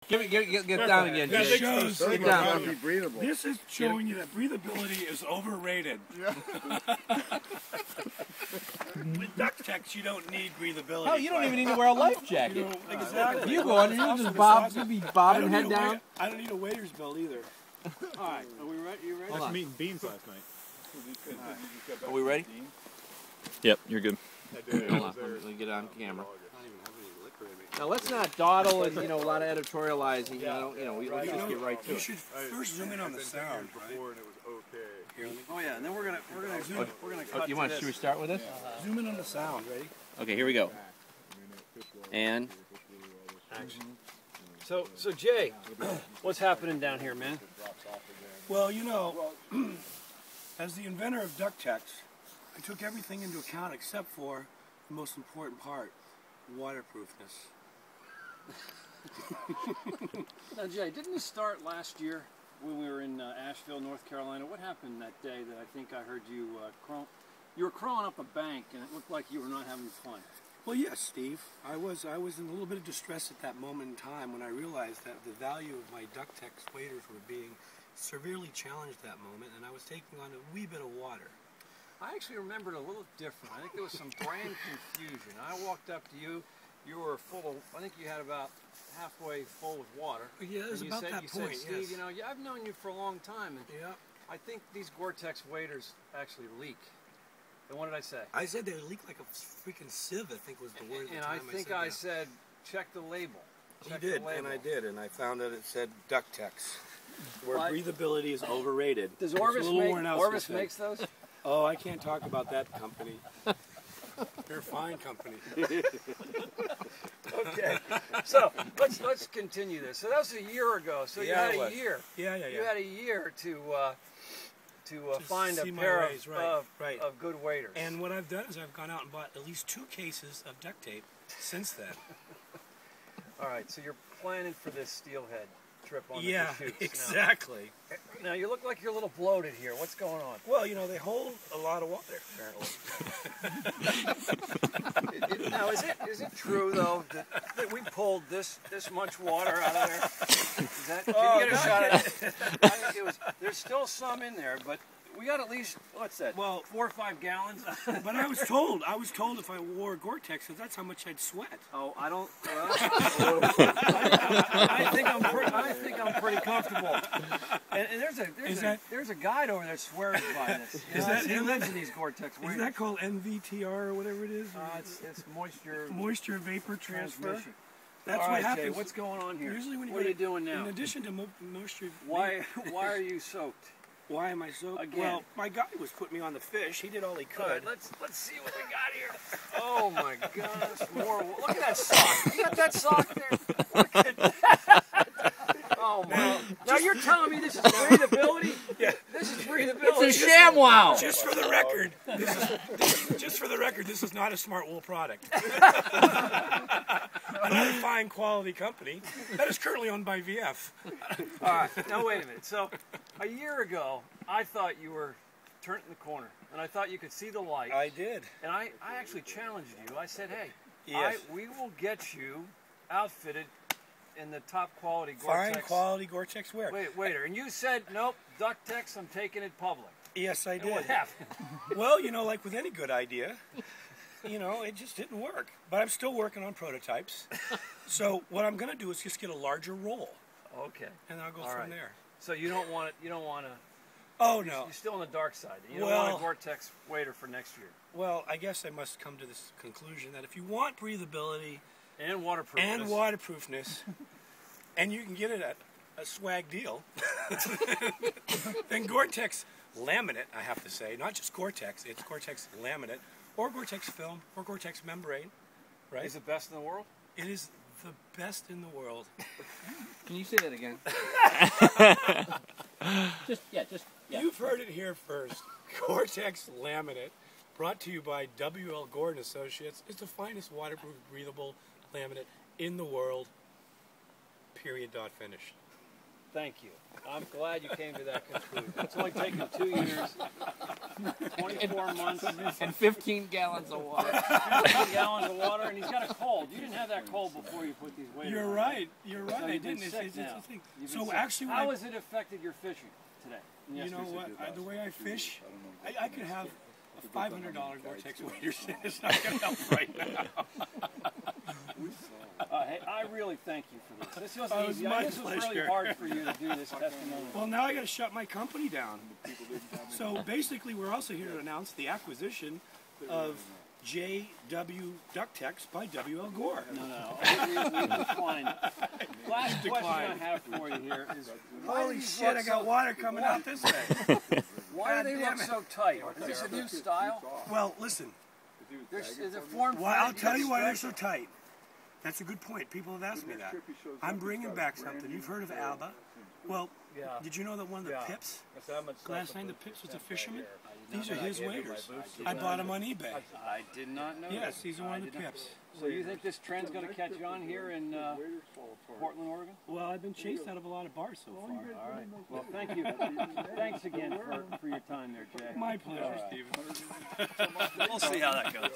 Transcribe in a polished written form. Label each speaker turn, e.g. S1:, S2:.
S1: Get down again, Jay. Get down.
S2: This is showing you that breathability is overrated. With DUCT-TEX, you don't need breathability.
S1: Oh, you don't even need to wear a life jacket.
S2: You know, exactly.
S1: You go under, you just bob, you be bobbing head down.
S2: I don't need a waiter's belt either. All right, are we ready? You ready?
S3: I had some eating beans last night.
S1: Are we ready?
S3: Yep, you're good.
S1: Hold on, let me get on camera. Now let's not dawdle and a lot of editorializing. Let's just get right to
S2: You
S1: it.
S2: should first zoom in on the sound, right?
S4: Oh yeah, and then we're gonna zoom. We're gonna cut.
S1: Should we start with this?
S2: Zoom in on the sound. Ready?
S1: Okay, here we go. And
S4: Action. So Jay, what's happening down here, man?
S2: Well, as the inventor of DUCT-TEX, I took everything into account except for the most important part, waterproofness.
S4: Now, Jay, didn't this start last year when we were in Asheville, North Carolina? What happened that day that I think I heard you you were crawling up a bank and it looked like you were not having fun?
S2: Well, yes, Steve. I was in a little bit of distress at that moment in time when I realized that the value of my DUCT-TEX waders were being severely challenged that moment, and I was taking on a wee bit of water.
S4: I actually remembered a little different. I think there was some brand confusion. I walked up to you. You were full of, I think you had about halfway full with water.
S2: Yeah, it was about that point,
S4: You said, Steve,
S2: yes.
S4: I've known you for a long time, and
S2: Yeah.
S4: I think these GORE-TEX waders actually leak. And what did I say?
S2: I said they leak like a freaking sieve, I think was the word.
S4: And I think I said, check the label.
S2: You did, and I did, and I found that it said DUCT-TEX, where breathability is overrated.
S4: Does Orvis makes those?
S2: Oh, I can't talk about that company. They're a fine company.
S4: Okay, so let's continue this. So that was a year ago. So you had a year.
S2: Yeah.
S4: You had a year to find a pair of good waders.
S2: And what I've done is I've gone out and bought at least 2 cases of duct tape since then.
S4: All right, so you're planning for this steelhead trip on the
S2: Yeah,
S4: Deschutes.
S2: exactly.
S4: Now you look like you're a little bloated here. What's going on?
S2: Well, they hold a lot of water, apparently.
S4: Now, is it true though that we pulled this much water out of there? Can you get a shot at it? I think there's still some in there, but we got at least, what's that?
S2: Well,
S4: 4 or 5 gallons.
S2: But I was told if I wore GORE-TEX, that's how much I'd sweat.
S4: Oh, I don't. I think I'm pretty comfortable. And there's a guide over there swears by this. He lives in these GORE-TEX waders.
S2: Is that called NVTR or whatever it is?
S4: It's
S2: moisture vapor transfer.
S4: That's
S2: what happens.
S4: Jay, what's going on here?
S2: Usually when
S4: what are you doing now?
S2: In addition to moisture.
S4: Why are you soaked?
S2: Why am I soaked?
S4: Again.
S2: Well, my guy was putting me on the fish. He did all he could.
S4: All right, let's see what we got here. Oh my gosh! Look at that sock. You got that sock there? Look at that. Oh my! Now you're telling me this is breathability?
S2: Yeah.
S4: This is breathability.
S1: it's a ShamWow.
S2: Just for the record, this is not a Smart Wool product. Another fine quality company that is currently owned by VF.
S4: All right. Now wait a minute. So a year ago, I thought you were turning the corner, and I thought you could see the light.
S2: I did.
S4: And I actually challenged you. I said, hey,
S2: yes.
S4: we will get you outfitted in the top quality GORE-TEX.
S2: Fine quality GORE-TEX wear.
S4: Waiter. And you said, nope, DUCT-TEX, I'm taking it public.
S2: Yes, I did.
S4: And what happened?
S2: Well, like with any good idea, it just didn't work. But I'm still working on prototypes. So what I'm going to do is just get a larger roll.
S4: Okay.
S2: And I'll go from there.
S4: So you don't want to.
S2: Oh no.
S4: You're still on the dark side. You don't want a GORE-TEX wader for next year.
S2: Well, I guess I must come to this conclusion that if you want breathability
S4: and waterproofness, and you can get it at a swag deal, then GORE-TEX laminate, I have to say, not just GORE-TEX, it's GORE-TEX laminate, or GORE-TEX film, or GORE-TEX membrane, right? Is it best in the world?
S2: It is the best in the world.
S1: Can you say that again? Just.
S2: You've heard it here first. GORE-TEX laminate, brought to you by W.L. Gordon Associates. It's the finest waterproof, breathable laminate in the world. Period. Dot. Finish.
S4: thank you. I'm glad you came to that conclusion. It's only taken 2 years, 24 months,
S1: And 15 gallons of water.
S4: 15 gallons of water, and he's got a cold. You didn't have that cold before you put these waders
S2: You're
S4: on.
S2: right. You're right.
S4: So
S2: I
S4: you've been
S2: didn't.
S4: sick
S2: It's
S4: now.
S2: a thing.
S4: You've been
S2: So
S4: sick.
S2: actually,
S4: how has it affected your fishing today?
S2: you know what? The way I fish, I could have a $500 GORE-TEX waders. It's not going to help right now.
S4: Hey, I really thank you for this. This wasn't
S2: It was
S4: easy.
S2: my
S4: This was really
S2: pleasure.
S4: hard for you to do this testimony.
S2: Well, now I got to shut my company down. So basically, we're also here to announce the acquisition of DUCT-TEX by W.L. Gore.
S4: No. We declined. Last question I have for you here is, why do
S2: Holy
S4: these
S2: shit!
S4: look
S2: I got
S4: so-
S2: water coming out this way.
S4: Why do they
S2: God
S4: look
S2: damn it.
S4: so tight? Is this a new style?
S2: Well, listen.
S4: Is it formed?
S2: Well, I'll tell you why they're so tight. That's a good point. People have asked me that. I'm bringing back something. You've heard of ABBA? Well, did you know that one of the Pips, last name the Pips was a fisherman? These are his waders. I bought them on eBay.
S4: I did not know.
S2: Yes, these are one of the Pips.
S4: So you think this trend's going to catch on here in Portland, Oregon?
S2: Well, I've been chased out of a lot of bars so far.
S4: All right. Well, thank you. Thanks again for your time there, Jay.
S2: My pleasure, Stephen.
S5: We'll see how that goes.